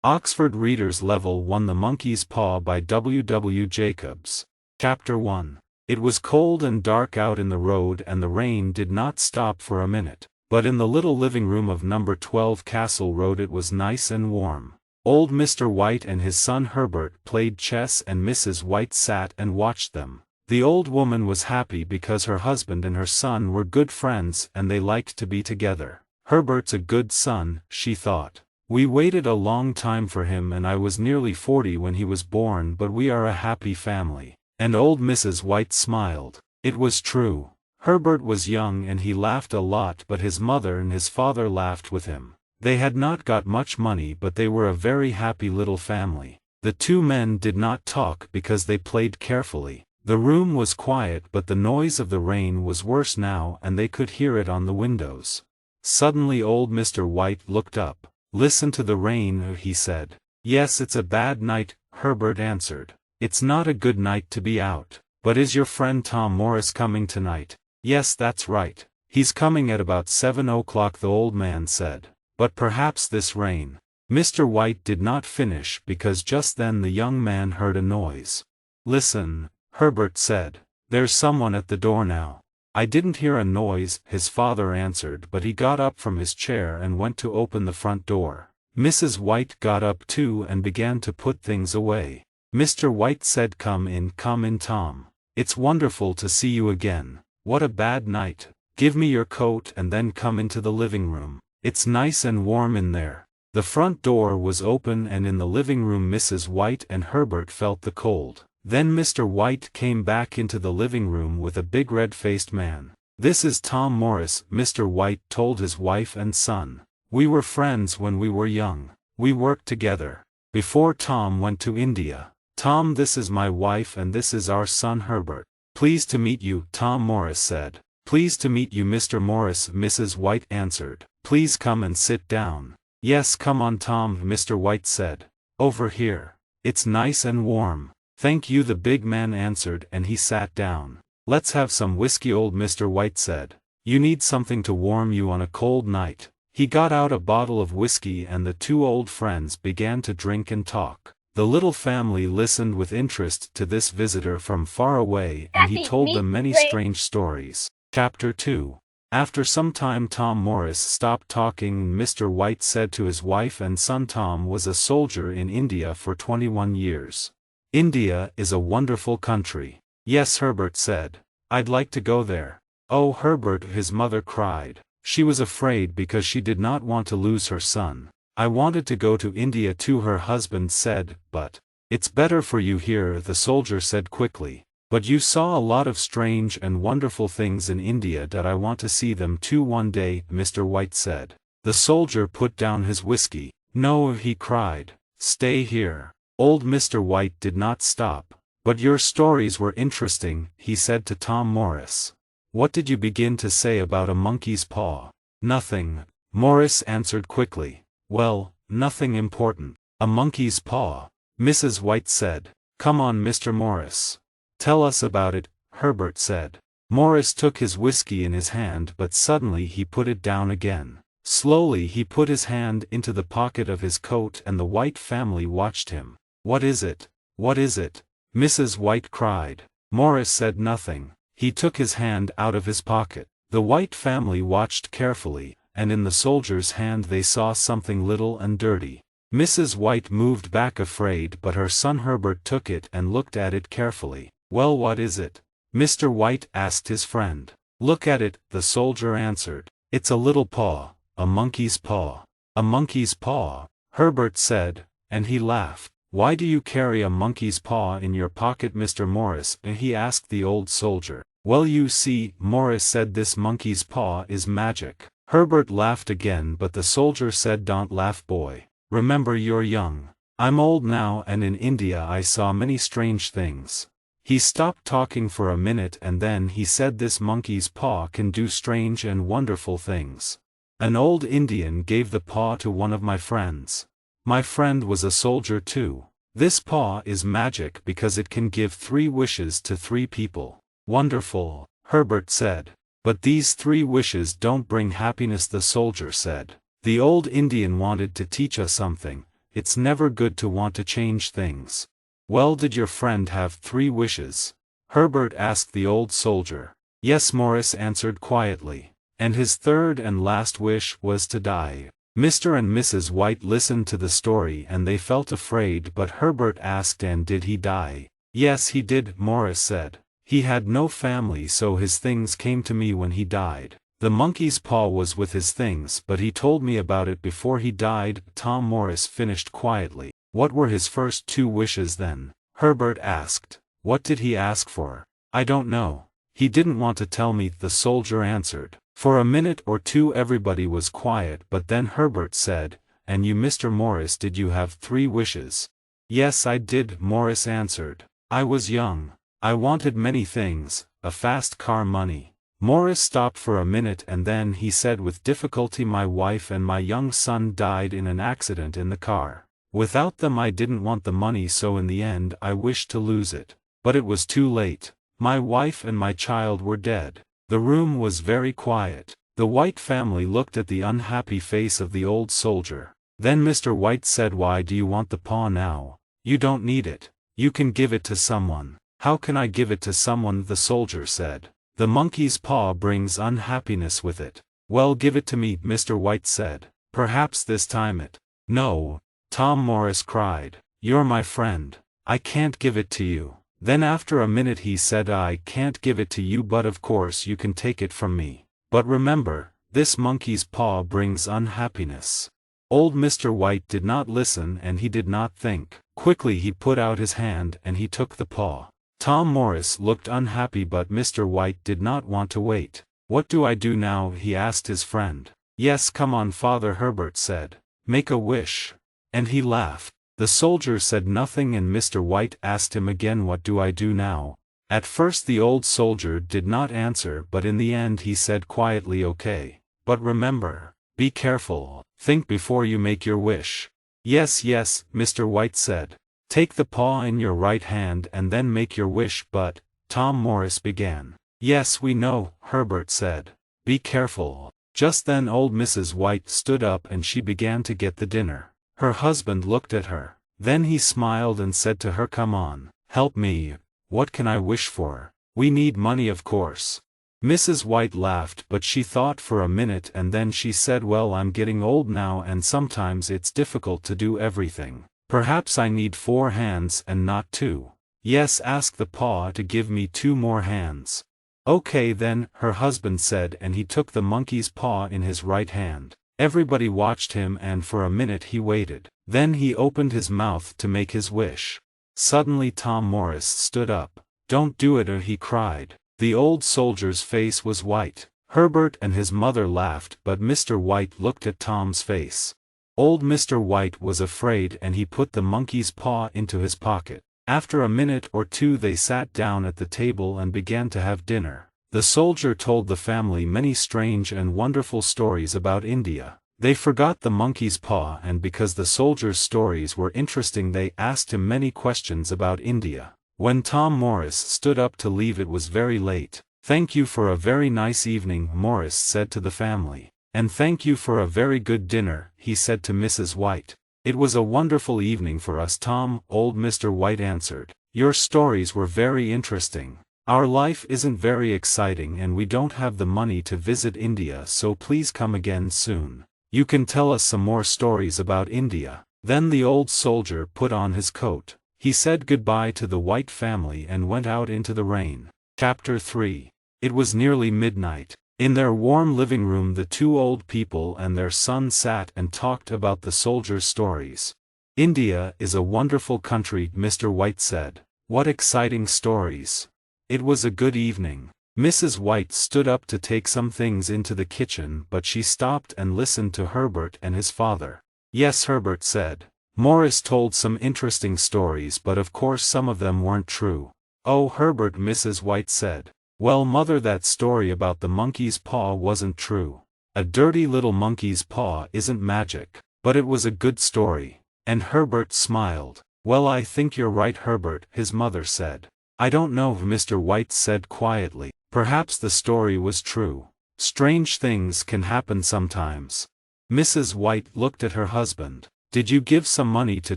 Oxford Readers Level 1 The Monkey's Paw by W. W. Jacobs. Chapter 1. It was cold and dark out in the road and the rain did not stop for a minute. But in the little living room of number 12 Castle Road it was nice and warm. Old Mr. White and his son Herbert played chess and Mrs. White sat and watched them. The old woman was happy because her husband and her son were good friends and they liked to be together. Herbert's a good son, she thought. We waited a long time for him and I was nearly 40 when he was born, but we are a happy family. And old Mrs. White smiled. It was true. Herbert was young and he laughed a lot, but his mother and his father laughed with him. They had not got much money, but they were a very happy little family. The two men did not talk because they played carefully. The room was quiet, but the noise of the rain was worse now and they could hear it on the windows. Suddenly old Mr. White looked up. "Listen to the rain," he said. "Yes, it's a bad night," Herbert answered. "It's not a good night to be out. But is your friend Tom Morris coming tonight?" "Yes, that's right. He's coming at about 7 o'clock," the old man said. "But perhaps this rain—" Mr. White did not finish because just then the young man heard a noise. "Listen," Herbert said. "There's someone at the door now." "I didn't hear a noise," his father answered, but he got up from his chair and went to open the front door. Mrs. White got up too and began to put things away. Mr. White said, come in, Tom. It's wonderful to see you again. What a bad night. Give me your coat and then come into the living room. It's nice and warm in there." The front door was open and in the living room Mrs. White and Herbert felt the cold. Then Mr. White came back into the living room with a big red-faced man. "This is Tom Morris," Mr. White told his wife and son. "We were friends when we were young. We worked together before Tom went to India. Tom, this is my wife and this is our son Herbert." "Pleased to meet you," Tom Morris said. "Pleased to meet you, Mr. Morris," Mrs. White answered. "Please come and sit down." "Yes, come on, Tom," Mr. White said. "Over here. It's nice and warm." "Thank you," the big man answered, and he sat down. "Let's have some whiskey," old Mr. White said. "You need something to warm you on a cold night." He got out a bottle of whiskey and the two old friends began to drink and talk. The little family listened with interest to this visitor from far away and he told them many strange stories. Chapter 2. After some time Tom Morris stopped talking and Mr. White said to his wife and son, "Tom was a soldier in India for 21 years. India is a wonderful country." "Yes," Herbert said. "I'd like to go there." "Oh, Herbert," his mother cried. She was afraid because she did not want to lose her son. "I wanted to go to India too," her husband said, "but—" "It's better for you here," the soldier said quickly. "But you saw a lot of strange and wonderful things in India that I want to see them too one day," Mr. White said. The soldier put down his whiskey. "No," he cried. "Stay here." Old Mr. White did not stop. "But your stories were interesting," he said to Tom Morris. "What did you begin to say about a monkey's paw?" "Nothing," Morris answered quickly. "Well, nothing important." "A monkey's paw," Mrs. White said. "Come on, Mr. Morris. Tell us about it," Herbert said. Morris took his whiskey in his hand, but suddenly he put it down again. Slowly he put his hand into the pocket of his coat and the White family watched him. "What is it? What is it?" Mrs. White cried. Morris said nothing. He took his hand out of his pocket. The White family watched carefully, and in the soldier's hand they saw something little and dirty. Mrs. White moved back afraid, but her son Herbert took it and looked at it carefully. "Well, what is it?" Mr. White asked his friend. "Look at it," the soldier answered. "It's a little paw, a monkey's paw." "A monkey's paw," Herbert said, and he laughed. "Why do you carry a monkey's paw in your pocket, Mr. Morris?" he asked the old soldier. "Well, you see," Morris said, "this monkey's paw is magic." Herbert laughed again, but the soldier said, "Don't laugh, boy. Remember, you're young. I'm old now and in India I saw many strange things." He stopped talking for a minute and then he said, "This monkey's paw can do strange and wonderful things. An old Indian gave the paw to one of my friends. My friend was a soldier too. This paw is magic because it can give 3 wishes to 3 people." "Wonderful," Herbert said. "But these 3 wishes don't bring happiness," the soldier said. "The old Indian wanted to teach us something, it's never good to want to change things. Well, did your friend have 3 wishes? Herbert asked the old soldier. Yes, Morris answered quietly. And his third and last wish was to die. Mr. and Mrs. White listened to the story and they felt afraid, but Herbert asked, and did he die? Yes, he did, Morris said. He had no family, so his things came to me when he died. The monkey's paw was with his things, but he told me about it before he died, Tom Morris finished quietly. What were his first 2 wishes then? Herbert asked. What did he ask for? I don't know. He didn't want to tell me, the soldier answered. For a minute or 2 everybody was quiet, but then Herbert said, And you, Mr. Morris, did you have 3 wishes? Yes, I did, Morris answered. I was young. I wanted many things, a fast car, money. Morris stopped for a minute and then he said with difficulty, my wife and my young son died in an accident in the car. Without them I didn't want the money, so in the end I wished to lose it. But it was too late. My wife and my child were dead. The room was very quiet. The White family looked at the unhappy face of the old soldier. Then Mr. White said, Why do you want the paw now? You don't need it. You can give it to someone. How can I give it to someone? The soldier said. The monkey's paw brings unhappiness with it. Well, give it to me, Mr. White said. Perhaps this time it. No, Tom Morris cried. You're my friend. I can't give it to you. Then after a minute he said, I can't give it to you, but of course you can take it from me. But remember, this monkey's paw brings unhappiness. Old Mr. White did not listen and he did not think. Quickly he put out his hand and he took the paw. Tom Morris looked unhappy, but Mr. White did not want to wait. What do I do now? He asked his friend. Yes, come on, Father Herbert said. Make a wish. And he laughed. The soldier said nothing and Mr. White asked him again, what do I do now? At first the old soldier did not answer, but in the end he said quietly, okay. But remember, be careful, think before you make your wish. Yes, yes, Mr. White said. Take the paw in your right hand and then make your wish, but, Tom Morris began. Yes, we know, Herbert said. Be careful. Just then old Mrs. White stood up and she began to get the dinner. Her husband looked at her. Then he smiled and said to her, come on, help me. What can I wish for? We need money, of course. Mrs. White laughed, but she thought for a minute and then she said, well, I'm getting old now and sometimes it's difficult to do everything. Perhaps I need 4 hands and not 2. Yes, ask the paw to give me 2 more hands. Okay then, her husband said, and he took the monkey's paw in his right hand. Everybody watched him and for a minute he waited. Then he opened his mouth to make his wish. Suddenly Tom Morris stood up. Don't do it, he cried. The old soldier's face was white. Herbert and his mother laughed, but Mr. White looked at Tom's face. Old Mr. White was afraid and he put the monkey's paw into his pocket. After a minute or 2 they sat down at the table and began to have dinner. The soldier told the family many strange and wonderful stories about India. They forgot the monkey's paw, and because the soldier's stories were interesting they asked him many questions about India. When Tom Morris stood up to leave it was very late. Thank you for a very nice evening, Morris said to the family. And thank you for a very good dinner, he said to Mrs. White. It was a wonderful evening for us, Tom, old Mr. White answered. Your stories were very interesting. Our life isn't very exciting and we don't have the money to visit India, so please come again soon. You can tell us some more stories about India. Then the old soldier put on his coat. He said goodbye to the White family and went out into the rain. Chapter 3. It was nearly midnight. In their warm living room the 2 old people and their son sat and talked about the soldier's stories. India is a wonderful country, Mr. White said. What exciting stories. It was a good evening. Mrs. White stood up to take some things into the kitchen, but she stopped and listened to Herbert and his father. Yes, Herbert said. Morris told some interesting stories, but of course some of them weren't true. Oh, Herbert, Mrs. White said. Well, mother, that story about the monkey's paw wasn't true. A dirty little monkey's paw isn't magic. But it was a good story. And Herbert smiled. Well, I think you're right, Herbert, his mother said. I don't know, Mr. White said quietly. Perhaps the story was true. Strange things can happen sometimes. Mrs. White looked at her husband. "Did you give some money to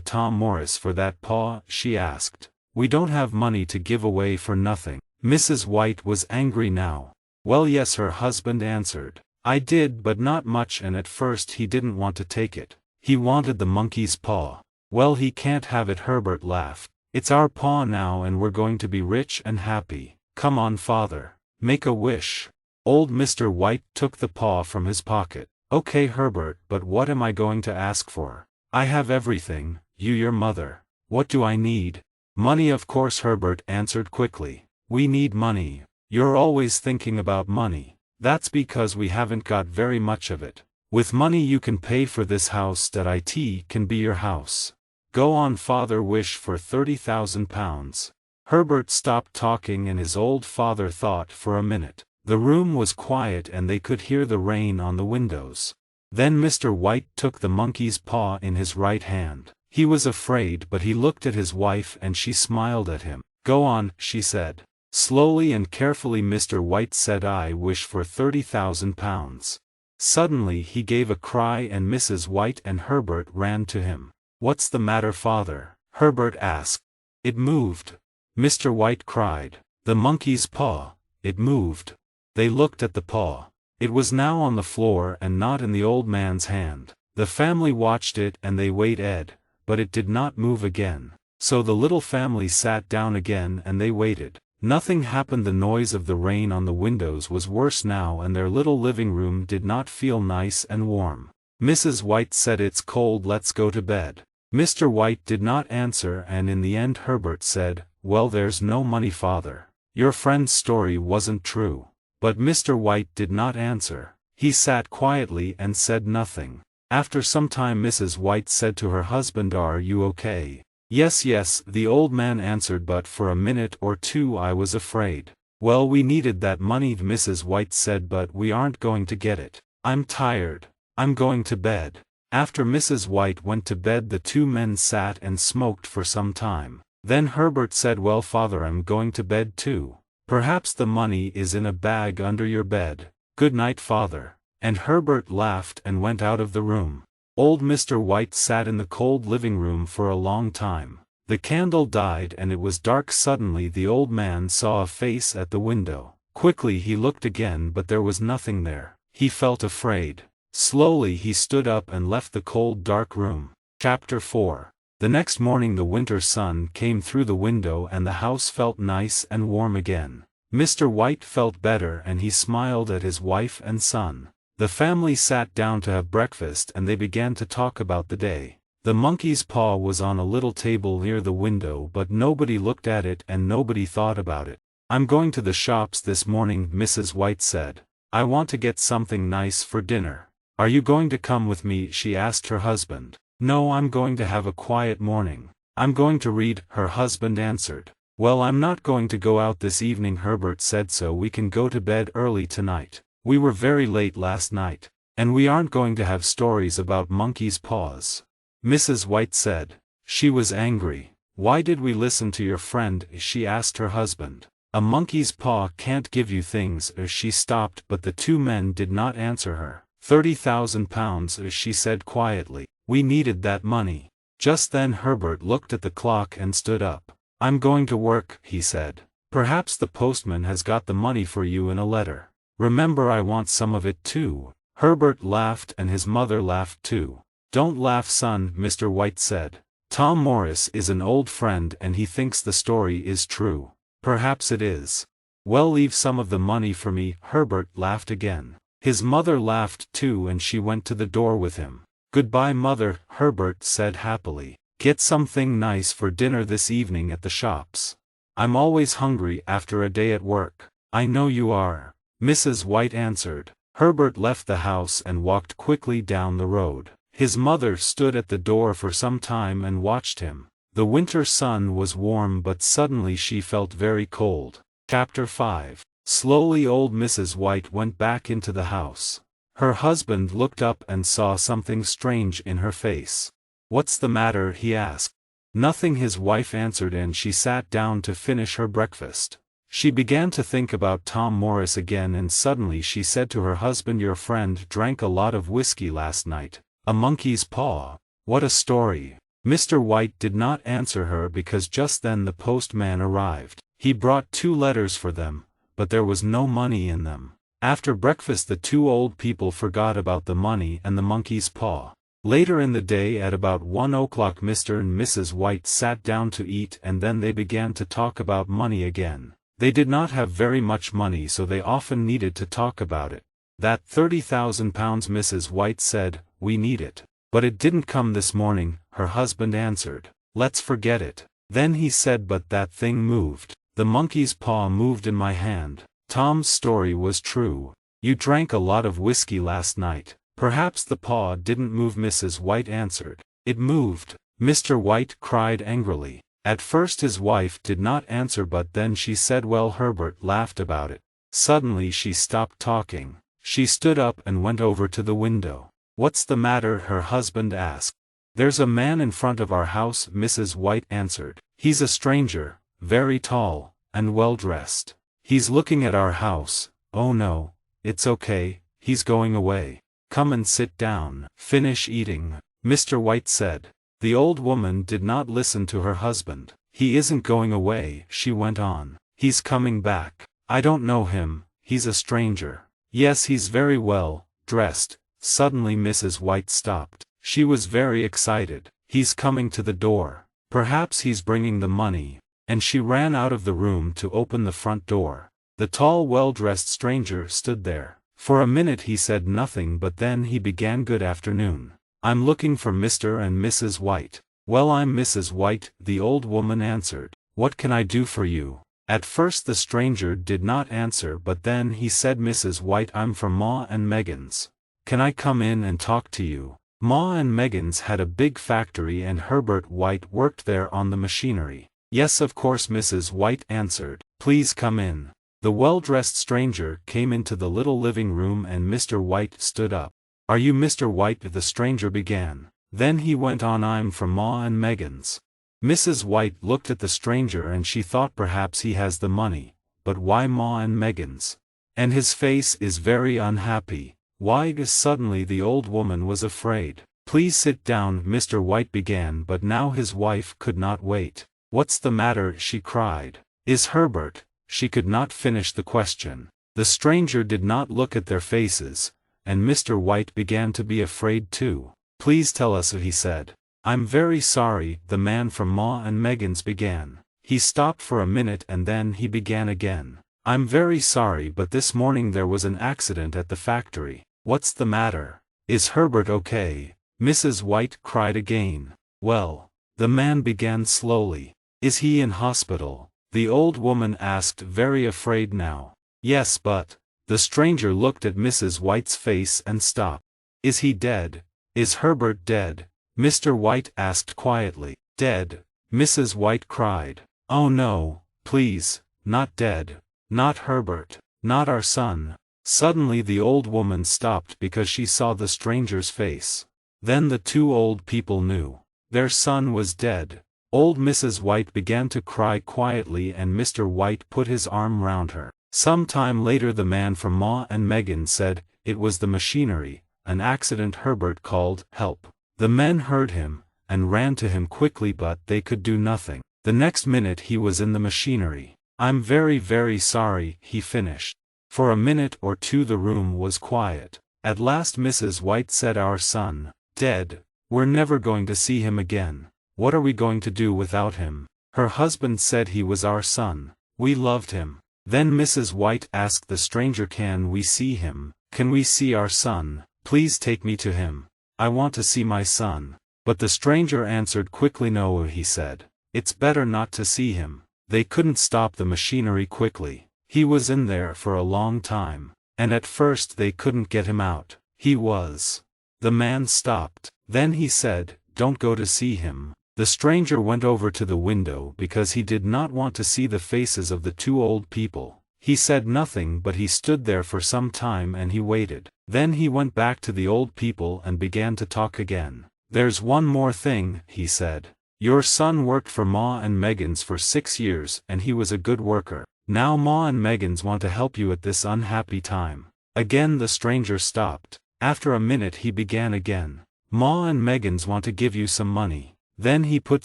Tom Morris for that paw?" she asked. "We don't have money to give away for nothing." Mrs. White was angry now. "Well, yes," her husband answered. "I did, but not much, and at first he didn't want to take it. He wanted the monkey's paw." "Well, he can't have it," Herbert laughed. "It's our paw now and we're going to be rich and happy. Come on, father. Make a wish." Old Mr. White took the paw from his pocket. "Okay, Herbert, but what am I going to ask for? I have everything, your mother. What do I need?" "Money, of course," Herbert answered quickly. "We need money. You're always thinking about money. That's because we haven't got very much of it. With money you can pay for this house that it can be your house. Go on, father, wish for £30,000. Herbert stopped talking and his old father thought for a minute. The room was quiet and they could hear the rain on the windows. Then Mr. White took the monkey's paw in his right hand. He was afraid, but he looked at his wife and she smiled at him. "Go on," she said. Slowly and carefully Mr. White said, "I wish for £30,000. Suddenly he gave a cry and Mrs. White and Herbert ran to him. "What's the matter, father?" Herbert asked. "It moved," Mr. White cried. "The monkey's paw, it moved." They looked at the paw. It was now on the floor and not in the old man's hand. The family watched it and they waited, but it did not move again. So the little family sat down again and they waited. Nothing happened. The noise of the rain on the windows was worse now and their little living room did not feel nice and warm. Mrs. White said, "It's cold, let's go to bed." Mr. White did not answer and in the end Herbert said, "Well, there's no money, father. Your friend's story wasn't true." But Mr. White did not answer. He sat quietly and said nothing. After some time Mrs. White said to her husband, "Are you okay?" "Yes, yes," the old man answered, "but for a minute or two I was afraid." "Well, we needed that money," Mrs. White said, "but we aren't going to get it. I'm tired. I'm going to bed." After Mrs. White went to bed the two men sat and smoked for some time. Then Herbert said, "Well, father, I'm going to bed too. Perhaps the money is in a bag under your bed. Good night, father." And Herbert laughed and went out of the room. Old Mr. White sat in the cold living room for a long time. The candle died and it was dark. Suddenly the old man saw a face at the window. Quickly he looked again, but there was nothing there. He felt afraid. Slowly he stood up and left the cold dark room. Chapter 4. The next morning the winter sun came through the window and the house felt nice and warm again. Mr. White felt better and he smiled at his wife and son. The family sat down to have breakfast and they began to talk about the day. The monkey's paw was on a little table near the window, but nobody looked at it and nobody thought about it. "I'm going to the shops this morning," Mrs. White said. "I want to get something nice for dinner. Are you going to come with me?" she asked her husband. "No, I'm going to have a quiet morning. I'm going to read," her husband answered. "Well, I'm not going to go out this evening," Herbert said, "so we can go to bed early tonight. We were very late last night. And we aren't going to have stories about monkey's paws," Mrs. White said. She was angry. "Why did we listen to your friend?" she asked her husband. "A monkey's paw can't give you things." She stopped, but the two men did not answer her. £30,000, she said quietly. "We needed that money." Just then Herbert looked at the clock and stood up. "I'm going to work," he said. "Perhaps the postman has got the money for you in a letter. Remember, I want some of it too." Herbert laughed and his mother laughed too. "Don't laugh, son," Mr. White said. "Tom Morris is an old friend and he thinks the story is true. Perhaps it is." "Well, leave some of the money for me," Herbert laughed again. His mother laughed too and she went to the door with him. "Goodbye, mother," Herbert said happily. "Get something nice for dinner this evening at the shops. I'm always hungry after a day at work." "I know you are," Mrs. White answered. Herbert left the house and walked quickly down the road. His mother stood at the door for some time and watched him. The winter sun was warm, but suddenly she felt very cold. Chapter 5. Slowly old Mrs. White went back into the house. Her husband looked up and saw something strange in her face. "What's the matter?" he asked. "Nothing," his wife answered, and she sat down to finish her breakfast. She began to think about Tom Morris again and suddenly she said to her husband, "Your friend drank a lot of whiskey last night." "A monkey's paw?" What a story. Mr. White did not answer her because just then the postman arrived. He brought 2 letters for them, but there was no money in them. After breakfast the 2 old people forgot about the money and the monkey's paw. Later in the day at about 1 o'clock Mr. and Mrs. White sat down to eat and then they began to talk about money again. They did not have very much money so they often needed to talk about it. That £30,000, Mrs. White said, we need it. But it didn't come this morning, her husband answered. Let's forget it. Then he said, but that thing moved. The monkey's paw moved in my hand. Tom's story was true. You drank a lot of whiskey last night. Perhaps the paw didn't move, Mrs. White answered. It moved. Mr. White cried angrily. At first his wife did not answer but then she said, well, Herbert laughed about it. Suddenly she stopped talking. She stood up and went over to the window. What's the matter? Her husband asked. There's a man in front of our house, Mrs. White answered. He's a stranger, very tall, and well dressed. He's looking at our house. Oh no, it's okay, he's going away. Come and sit down. Finish eating, Mr. White said. The old woman did not listen to her husband. He isn't going away, she went on. He's coming back. I don't know him, he's a stranger. Yes, he's very well dressed. Suddenly Mrs. White stopped. She was very excited. He's coming to the door. Perhaps he's bringing the money. And she ran out of the room to open the front door. The tall, well-dressed stranger stood there. For a minute he said nothing but then he began, good afternoon. I'm looking for Mr. and Mrs. White. Well, I'm Mrs. White, the old woman answered. What can I do for you? At first the stranger did not answer but then he said, Mrs. White, I'm from Ma and Megan's. Can I come in and talk to you? Ma and Megan's had a big factory and Herbert White worked there on the machinery. Yes, of course, Mrs. White answered. Please come in. The well-dressed stranger came into the little living room and Mr. White stood up. Are you Mr. White? The stranger began. Then he went on, I'm from Ma and Megan's. Mrs. White looked at the stranger and she thought perhaps he has the money, but why Ma and Megan's? And his face is very unhappy. Why? Suddenly the old woman was afraid. Please sit down, Mr. White began, but now his wife could not wait. What's the matter? She cried. Is Herbert? She could not finish the question. The stranger did not look at their faces, and Mr. White began to be afraid too. Please tell us, he said. I'm very sorry, the man from Ma and Megan's began. He stopped for a minute and then he began again. I'm very sorry, but this morning there was an accident at the factory. What's the matter? Is Herbert okay? Mrs. White cried again. Well, the man began slowly. Is he in hospital? The old woman asked, very afraid now. Yes, but... The stranger looked at Mrs. White's face and stopped. Is he dead? Is Herbert dead? Mr. White asked quietly. Dead? Mrs. White cried. Oh no, please, not dead. Not Herbert. Not our son. Suddenly the old woman stopped because she saw the stranger's face. Then the 2 old people knew. Their son was dead. Old Mrs. White began to cry quietly and Mr. White put his arm round her. Some time later the man from Ma and Megan said, it was the machinery, an accident. Herbert called, help. The men heard him, and ran to him quickly but they could do nothing. The next minute he was in the machinery. I'm very, very sorry, he finished. For a minute or two the room was quiet. At last Mrs. White said, our son, dead, we're never going to see him again. What are we going to do without him? Her husband said he was our son. We loved him. Then Mrs. White asked the stranger, can we see him? Can we see our son? Please take me to him. I want to see my son. But the stranger answered quickly, no, he said. It's better not to see him. They couldn't stop the machinery quickly. He was in there for a long time. And at first they couldn't get him out. He was. The man stopped. Then he said, don't go to see him. The stranger went over to the window because he did not want to see the faces of the 2 old people. He said nothing but he stood there for some time and he waited. Then he went back to the old people and began to talk again. There's one more thing, he said. Your son worked for Ma and Megan's for 6 years and he was a good worker. Now Ma and Megan's want to help you at this unhappy time. Again the stranger stopped. After a minute he began again. Ma and Megan's want to give you some money." Then he put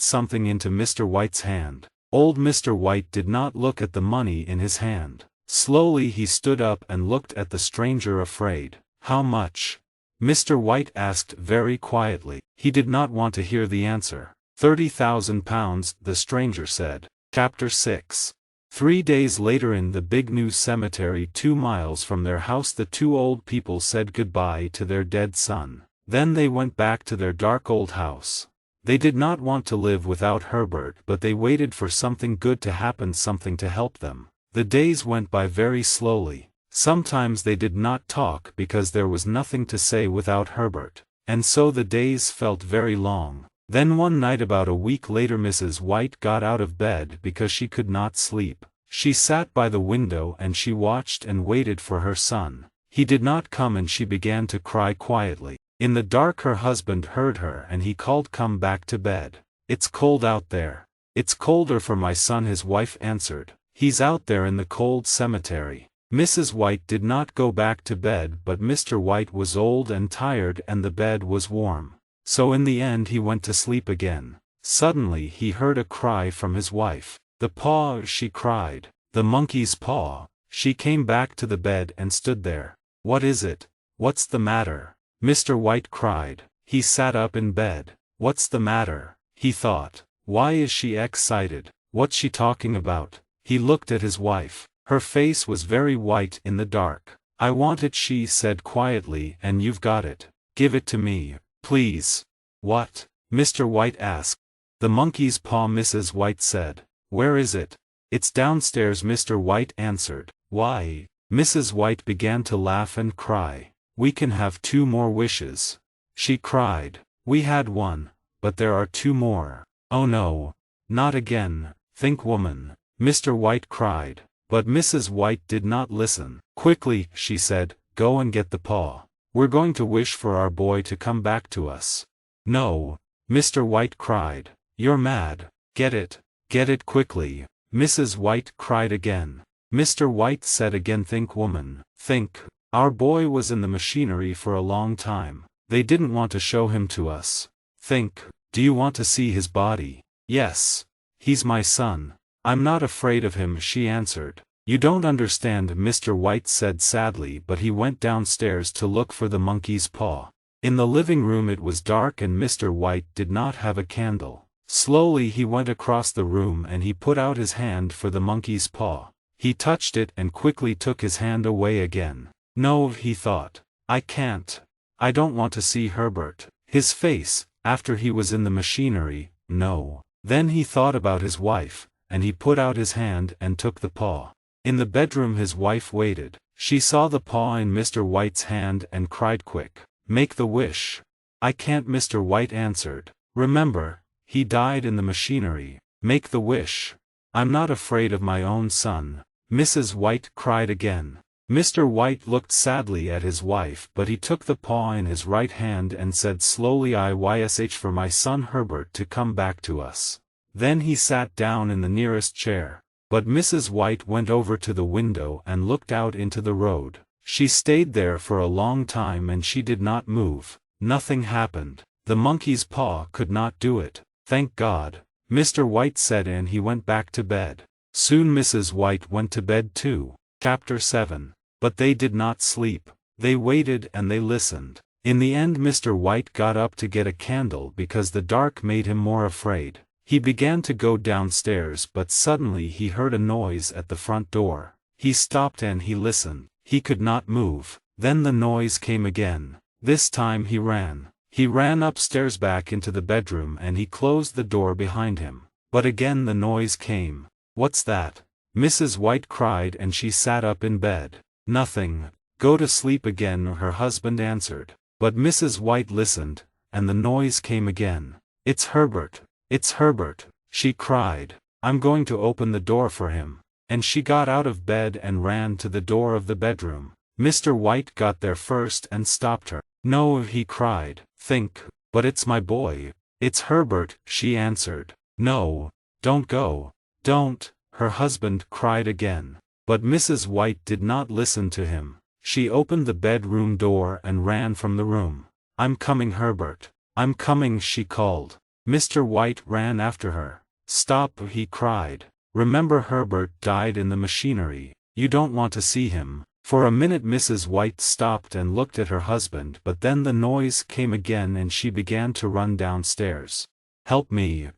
something into Mr. White's hand. Old Mr. White did not look at the money in his hand. Slowly he stood up and looked at the stranger afraid. "How much?" Mr. White asked very quietly. He did not want to hear the answer. £30,000, the stranger said. Chapter 6. 3 days later in the big new cemetery 2 miles from their house the two old people said goodbye to their dead son. Then they went back to their dark old house. They did not want to live without Herbert, but they waited for something good to happen, something to help them. The days went by very slowly. Sometimes they did not talk because there was nothing to say without Herbert. And so the days felt very long. Then one night about a week later Mrs. White got out of bed because she could not sleep. She sat by the window and she watched and waited for her son. He did not come and she began to cry quietly. In the dark her husband heard her and he called, "Come back to bed. It's cold out there." "It's colder for my son," his wife answered. "He's out there in the cold cemetery." Mrs. White did not go back to bed, but Mr. White was old and tired and the bed was warm. So in the end he went to sleep again. Suddenly he heard a cry from his wife. "The paw," she cried. "The monkey's paw." She came back to the bed and stood there. "What is it? What's the matter?" Mr. White cried. He sat up in bed. "What's the matter?" he thought. "Why is she excited? What's she talking about?" He looked at his wife. Her face was very white in the dark. "I want it," she said quietly, "and you've got it. Give it to me, please." "What?" Mr. White asked. "The monkey's paw," Mrs. White said. "Where is it?" "It's downstairs," Mr. White answered. "Why?" Mrs. White began to laugh and cry. "We can have 2 more wishes," she cried. "We had 1, but there are 2 more." "Oh no. Not again. Think, woman," Mr. White cried. But Mrs. White did not listen. "Quickly," she said, "go and get the paw. We're going to wish for our boy to come back to us." "No," Mr. White cried. "You're mad. Get it quickly." Mrs. White cried again. Mr. White said again, "Think, woman, think. Our boy was in the machinery for a long time. They didn't want to show him to us. Think. Do you want to see his body?" "Yes. He's my son. I'm not afraid of him," she answered. "You don't understand," Mr. White said sadly, but he went downstairs to look for the monkey's paw. In the living room it was dark and Mr. White did not have a candle. Slowly he went across the room and he put out his hand for the monkey's paw. He touched it and quickly took his hand away again. "No," he thought. "I can't. I don't want to see Herbert. His face, after he was in the machinery, no." Then he thought about his wife, and he put out his hand and took the paw. In the bedroom his wife waited. She saw the paw in Mr. White's hand and cried, "Quick, make the wish." "I can't," Mr. White answered. "Remember, he died in the machinery. Make the wish." "I'm not afraid of my own son," Mrs. White cried again. Mr. White looked sadly at his wife, but he took the paw in his right hand and said slowly, "I wish for my son Herbert to come back to us." Then he sat down in the nearest chair. But Mrs. White went over to the window and looked out into the road. She stayed there for a long time and she did not move. Nothing happened. The monkey's paw could not do it. "Thank God," Mr. White said, and he went back to bed. Soon Mrs. White went to bed too. Chapter 7. But they did not sleep. They waited and they listened. In the end Mr. White got up to get a candle because the dark made him more afraid. He began to go downstairs, but suddenly he heard a noise at the front door. He stopped and he listened. He could not move. Then the noise came again. This time he ran. He ran upstairs back into the bedroom and he closed the door behind him. But again the noise came. "What's that?" Mrs. White cried and she sat up in bed. "Nothing. Go to sleep again," her husband answered. But Mrs. White listened, and the noise came again. "It's Herbert. It's Herbert," she cried. "I'm going to open the door for him." And she got out of bed and ran to the door of the bedroom. Mr. White got there first and stopped her. "No," he cried. "Think." "But it's my boy. It's Herbert," she answered. "No. Don't go. Don't," her husband cried again. But Mrs. White did not listen to him. She opened the bedroom door and ran from the room. "I'm coming, Herbert. I'm coming, she called. Mr. White ran after her. Stop, he cried. Remember, Herbert died in the machinery. You don't want to see him. For a minute Mrs. White stopped and looked at her husband, but then the noise came again and she began to run downstairs. Help me,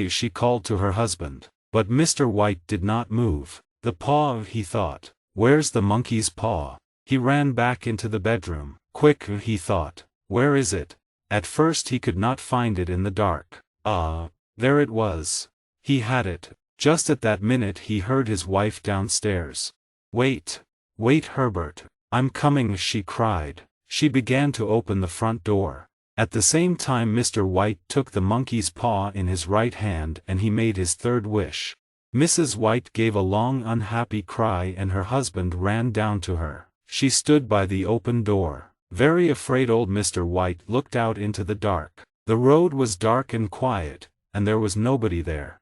she called to her husband. But Mr. White did not move. The paw, he thought. Where's the monkey's paw? He ran back into the bedroom. Quick, he thought. Where is it? At first he could not find it in the dark. There it was. He had it. Just at that minute he heard his wife downstairs. Wait, Herbert. I'm coming, she cried. She began to open the front door. At the same time Mr. White took the monkey's paw in his right hand and he made his third wish. Mrs. White gave a long unhappy cry and her husband ran down to her. She stood by the open door. Very afraid, old Mr. White looked out into the dark. The road was dark and quiet, and there was nobody there.